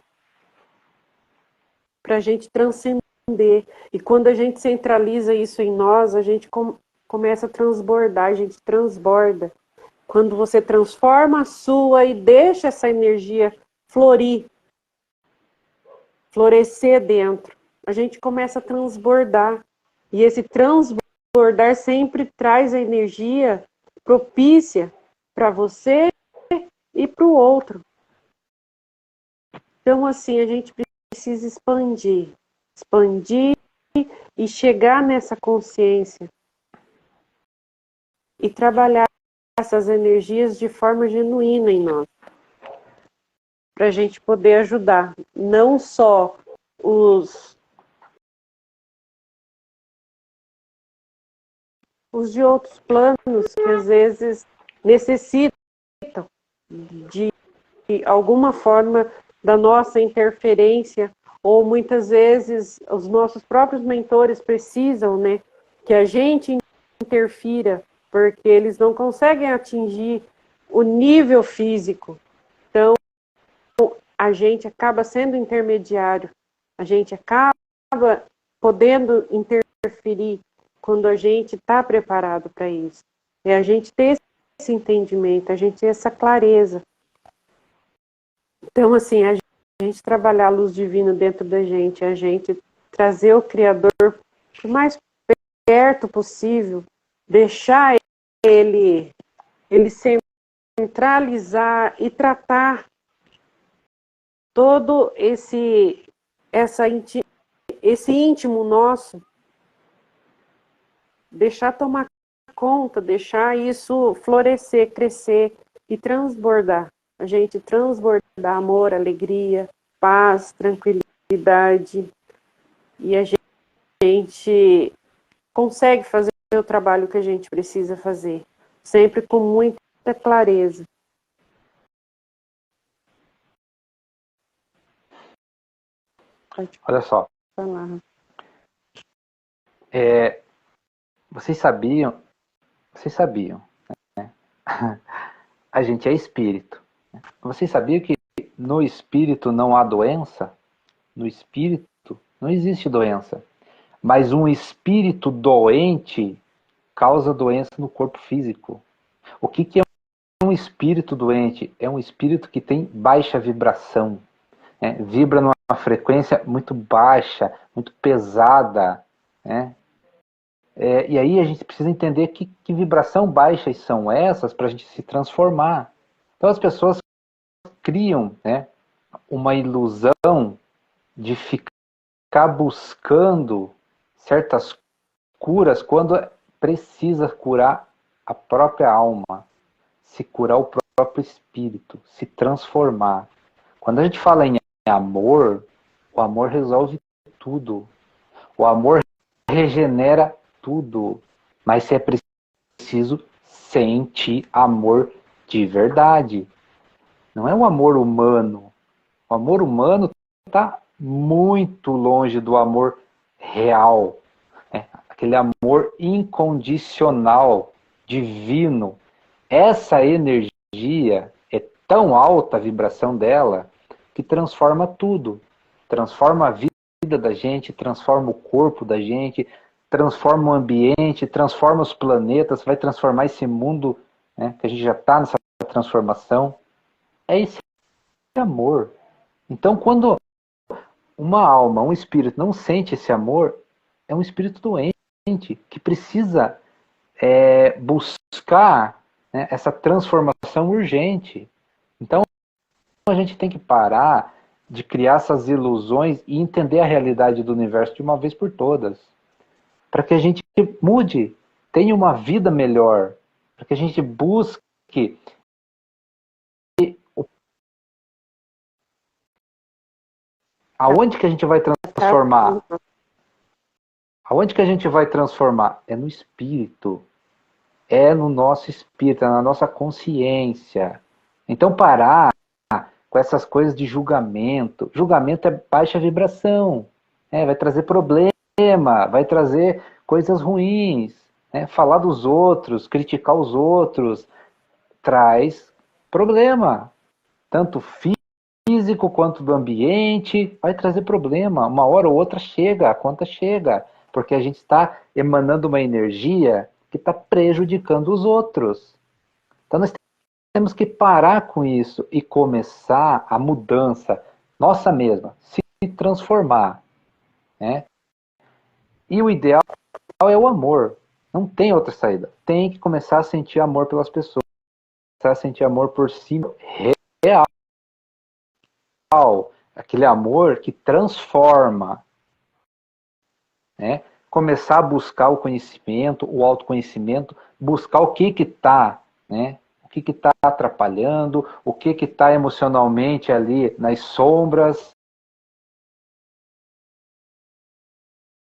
para a gente transcender. E quando a gente centraliza isso em nós, a gente começa a transbordar, a gente transborda. Quando você transforma a sua e deixa essa energia florescer dentro, a gente começa a transbordar. E esse transbordar sempre traz a energia propícia para você e para o outro. Então, assim, a gente precisa expandir e chegar nessa consciência e trabalhar essas energias de forma genuína em nós, para a gente poder ajudar não só os de outros planos que às vezes necessitam de alguma forma da nossa interferência, ou muitas vezes os nossos próprios mentores precisam, né, que a gente interfira, porque eles não conseguem atingir o nível físico. Então, a gente acaba sendo intermediário, a gente acaba podendo interferir quando a gente está preparado para isso. É a gente ter esse entendimento, a gente ter essa clareza. Então, assim, a gente trabalhar a luz divina dentro da gente, a gente trazer o Criador o mais perto possível, deixar ele centralizar e tratar todo esse íntimo nosso, deixar tomar conta, deixar isso florescer, crescer e transbordar. A gente transbordar amor, alegria, paz, tranquilidade. E a gente consegue fazer o trabalho que a gente precisa fazer, sempre com muita clareza. Olha só. Vocês sabiam, né? A gente é espírito. Vocês sabiam que no espírito não há doença? No espírito não existe doença. Mas um espírito doente causa doença no corpo físico. O que é um espírito doente? É um espírito que tem baixa vibração. Né? Vibra numa frequência muito baixa, muito pesada. Né? E aí a gente precisa entender que vibração baixas são essas para a gente se transformar. Então as pessoas criam, né, uma ilusão de ficar buscando certas curas quando precisa curar a própria alma, se curar o próprio espírito, se transformar. Quando a gente fala em amor, o amor resolve tudo. O amor regenera tudo. Mas se é preciso sentir amor de verdade. Não é um amor humano. O amor humano está muito longe do amor real. Aquele amor incondicional, divino. Essa energia é tão alta a vibração dela que transforma tudo. Transforma a vida da gente, transforma o corpo da gente, transforma o ambiente, transforma os planetas, vai transformar esse mundo, né, que a gente já está nessa transformação. É esse amor. Então, quando uma alma, um espírito não sente esse amor, é um espírito doente, que precisa buscar, né, essa transformação urgente. Então, a gente tem que parar de criar essas ilusões e entender a realidade do universo de uma vez por todas. Para que a gente mude, tenha uma vida melhor. Para que a gente busque aonde que a gente vai transformar? Aonde que a gente vai transformar? É no espírito. É no nosso espírito, é na nossa consciência. Então parar com essas coisas de julgamento. Julgamento é baixa vibração. Vai trazer problema, vai trazer coisas ruins. Falar dos outros, criticar os outros, traz problema. Tanto físico quanto do ambiente, vai trazer problema. Uma hora ou outra chega, a conta chega. Porque a gente está emanando uma energia que está prejudicando os outros. Então nós temos que parar com isso e começar a mudança nossa mesma, se transformar. Né? E o ideal é o amor. Não tem outra saída. Tem que começar a sentir amor pelas pessoas. Começar a sentir amor por si real. Aquele amor que transforma. Né? Começar a buscar o conhecimento, o autoconhecimento, buscar o que está, né? O que está atrapalhando, o que está emocionalmente ali nas sombras,